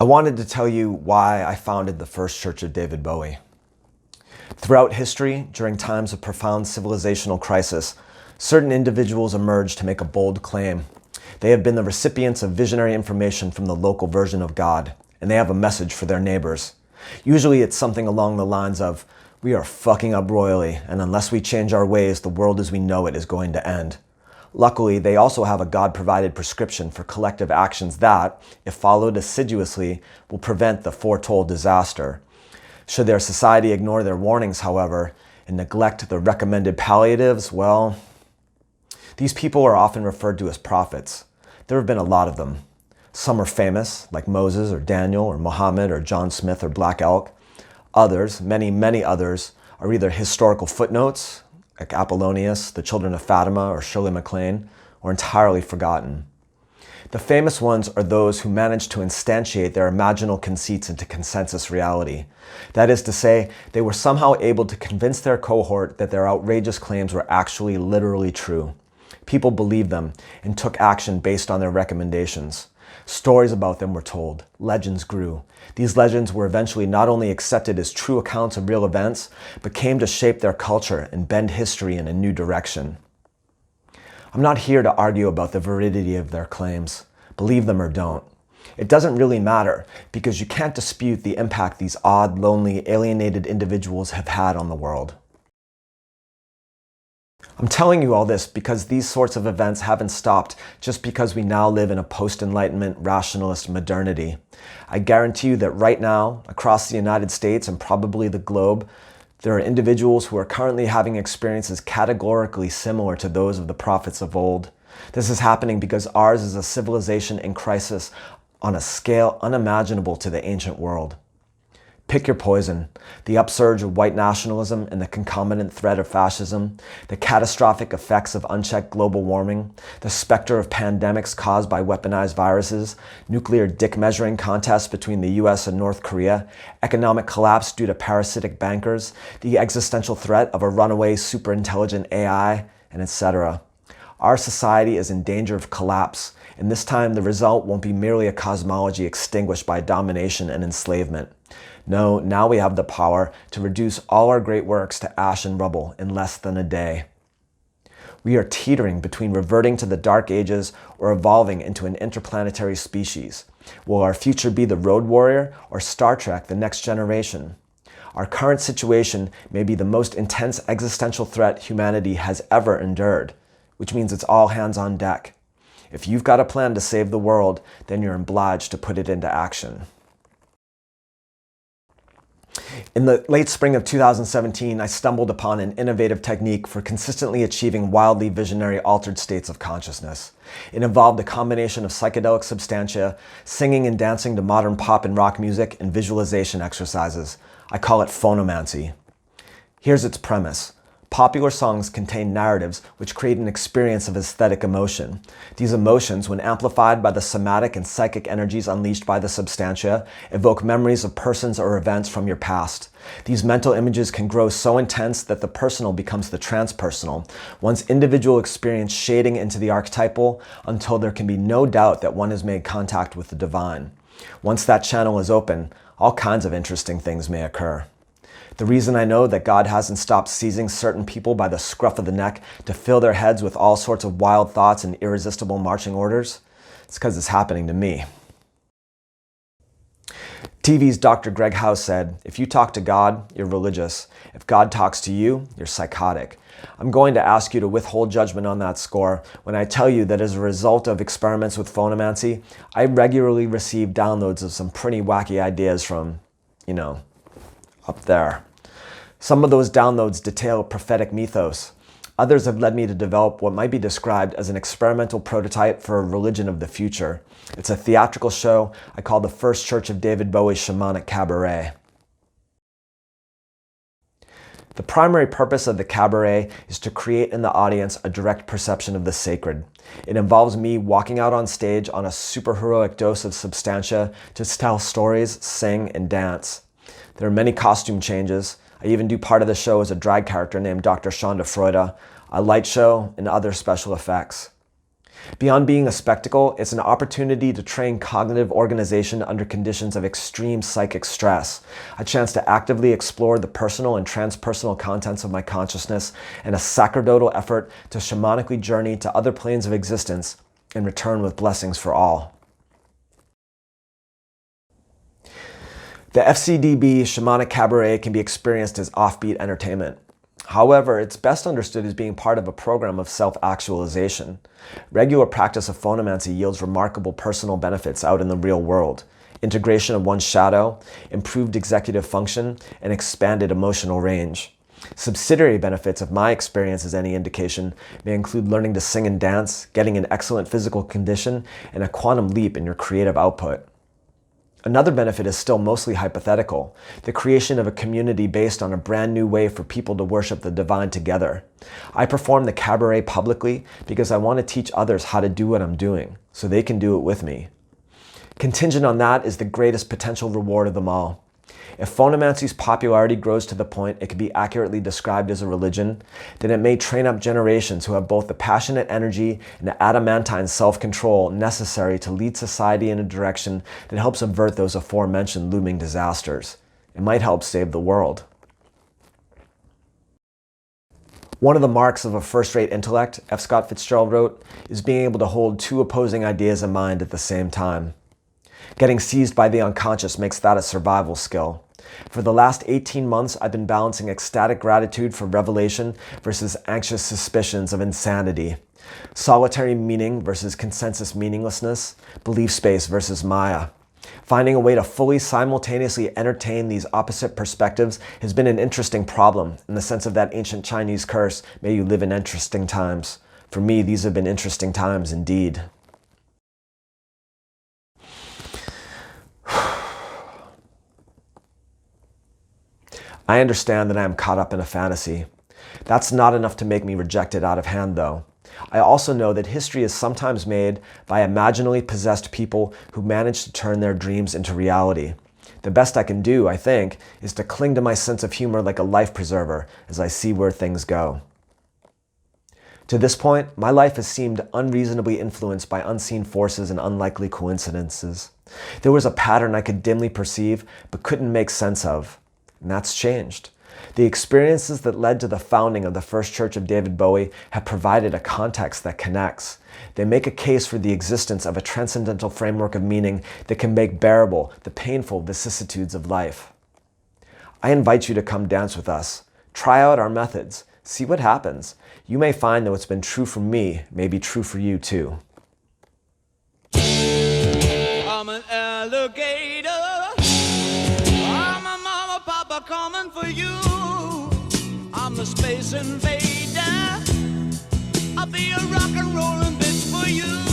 I wanted to tell you why I founded the First Church of David Bowie. Throughout history, during times of profound civilizational crisis, certain individuals emerge to make a bold claim. They have been the recipients of visionary information from the local version of God, and they have a message for their neighbors. Usually it's something along the lines of, "We are fucking up royally, and unless we change our ways, the world as we know it is going to end." Luckily, they also have a God-provided prescription for collective actions that, if followed assiduously, will prevent the foretold disaster. Should their society ignore their warnings, however, and neglect the recommended palliatives, well, these people are often referred to as prophets. There have been a lot of them. Some are famous, like Moses or Daniel or Muhammad or John Smith or Black Elk. Others, many others, are either historical footnotes, like Apollonius, the Children of Fatima, or Shirley MacLaine, or entirely forgotten. The famous ones are those who managed to instantiate their imaginal conceits into consensus reality. That is to say, they were somehow able to convince their cohort that their outrageous claims were actually literally true. People believed them and took action based on their recommendations. Stories about them were told. Legends grew. These legends were eventually not only accepted as true accounts of real events, but came to shape their culture and bend history in a new direction. I'm not here to argue about the validity of their claims. Believe them or don't. It doesn't really matter, because you can't dispute the impact these odd, lonely, alienated individuals have had on the world. I'm telling you all this because these sorts of events haven't stopped just because we now live in a post-Enlightenment rationalist modernity. I guarantee you that right now, across the United States and probably the globe, there are individuals who are currently having experiences categorically similar to those of the prophets of old. This is happening because ours is a civilization in crisis on a scale unimaginable to the ancient world. Pick your poison: the upsurge of white nationalism and the concomitant threat of fascism, the catastrophic effects of unchecked global warming, the specter of pandemics caused by weaponized viruses, nuclear dick-measuring contests between the US and North Korea, economic collapse due to parasitic bankers, the existential threat of a runaway superintelligent AI, and etc. Our society is in danger of collapse, and this time the result won't be merely a cosmology extinguished by domination and enslavement. No, now we have the power to reduce all our great works to ash and rubble in less than a day. We are teetering between reverting to the Dark Ages or evolving into an interplanetary species. Will our future be the Road Warrior or Star Trek: The Next Generation? Our current situation may be the most intense existential threat humanity has ever endured, which means it's all hands on deck. If you've got a plan to save the world, then you're obliged to put it into action. In the late spring of 2017, I stumbled upon an innovative technique for consistently achieving wildly visionary altered states of consciousness. It involved a combination of psychedelic substantia, singing and dancing to modern pop and rock music, and visualization exercises. I call it Phonomancer. Here's its premise. Popular songs contain narratives which create an experience of aesthetic emotion. These emotions, when amplified by the somatic and psychic energies unleashed by the substantia, evoke memories of persons or events from your past. These mental images can grow so intense that the personal becomes the transpersonal, one's individual experience shading into the archetypal until there can be no doubt that one has made contact with the divine. Once that channel is open, all kinds of interesting things may occur. The reason I know that God hasn't stopped seizing certain people by the scruff of the neck to fill their heads with all sorts of wild thoughts and irresistible marching orders, it's because it's happening to me. TV's Dr. Greg House said, "If you talk to God, you're religious. If God talks to you, you're psychotic." I'm going to ask you to withhold judgment on that score when I tell you that as a result of experiments with Phonomancer, I regularly receive downloads of some pretty wacky ideas from, up there. Some of those downloads detail prophetic mythos. Others have led me to develop what might be described as an experimental prototype for a religion of the future. It's a theatrical show I call the First Church of David Bowie's Shamanic Cabaret. The primary purpose of the cabaret is to create in the audience a direct perception of the sacred. It involves me walking out on stage on a superheroic dose of substantia to tell stories, sing, and dance. There are many costume changes. I even do part of the show as a drag character named Dr. Shonda Freuda, a light show, and other special effects. Beyond being a spectacle, it's an opportunity to train cognitive organization under conditions of extreme psychic stress, a chance to actively explore the personal and transpersonal contents of my consciousness, and a sacerdotal effort to shamanically journey to other planes of existence and return with blessings for all. The FCDB Shamanic Cabaret can be experienced as offbeat entertainment. However, it's best understood as being part of a program of self-actualization. Regular practice of phonomancy yields remarkable personal benefits out in the real world. Integration of one's shadow, improved executive function, and expanded emotional range. Subsidiary benefits, if my experience is any indication, may include learning to sing and dance, getting an excellent physical condition, and a quantum leap in your creative output. Another benefit is still mostly hypothetical, the creation of a community based on a brand new way for people to worship the divine together. I perform the cabaret publicly because I want to teach others how to do what I'm doing, so they can do it with me. Contingent on that is the greatest potential reward of them all. If phonomancy's popularity grows to the point it can be accurately described as a religion, then it may train up generations who have both the passionate energy and the adamantine self-control necessary to lead society in a direction that helps avert those aforementioned looming disasters. It might help save the world. One of the marks of a first-rate intellect, F. Scott Fitzgerald wrote, is being able to hold two opposing ideas in mind at the same time. Getting seized by the unconscious makes that a survival skill. For the last 18 months, I've been balancing ecstatic gratitude for revelation versus anxious suspicions of insanity. Solitary meaning versus consensus meaninglessness. Belief space versus Maya. Finding a way to fully simultaneously entertain these opposite perspectives has been an interesting problem, in the sense of that ancient Chinese curse, may you live in interesting times. For me, these have been interesting times indeed. I understand that I am caught up in a fantasy. That's not enough to make me reject it out of hand, though. I also know that history is sometimes made by imaginally possessed people who manage to turn their dreams into reality. The best I can do, I think, is to cling to my sense of humor like a life preserver as I see where things go. To this point, my life has seemed unreasonably influenced by unseen forces and unlikely coincidences. There was a pattern I could dimly perceive, but couldn't make sense of. And that's changed. The experiences that led to the founding of the First Church of David Bowie have provided a context that connects. They make a case for the existence of a transcendental framework of meaning that can make bearable the painful vicissitudes of life. I invite you to come dance with us. Try out our methods. See what happens. You may find that what's been true for me may be true for you too. I'm an alligator. I'm a mama, papa coming for you. I'm the space invader. I'll be a rock and rollin' bitch for you.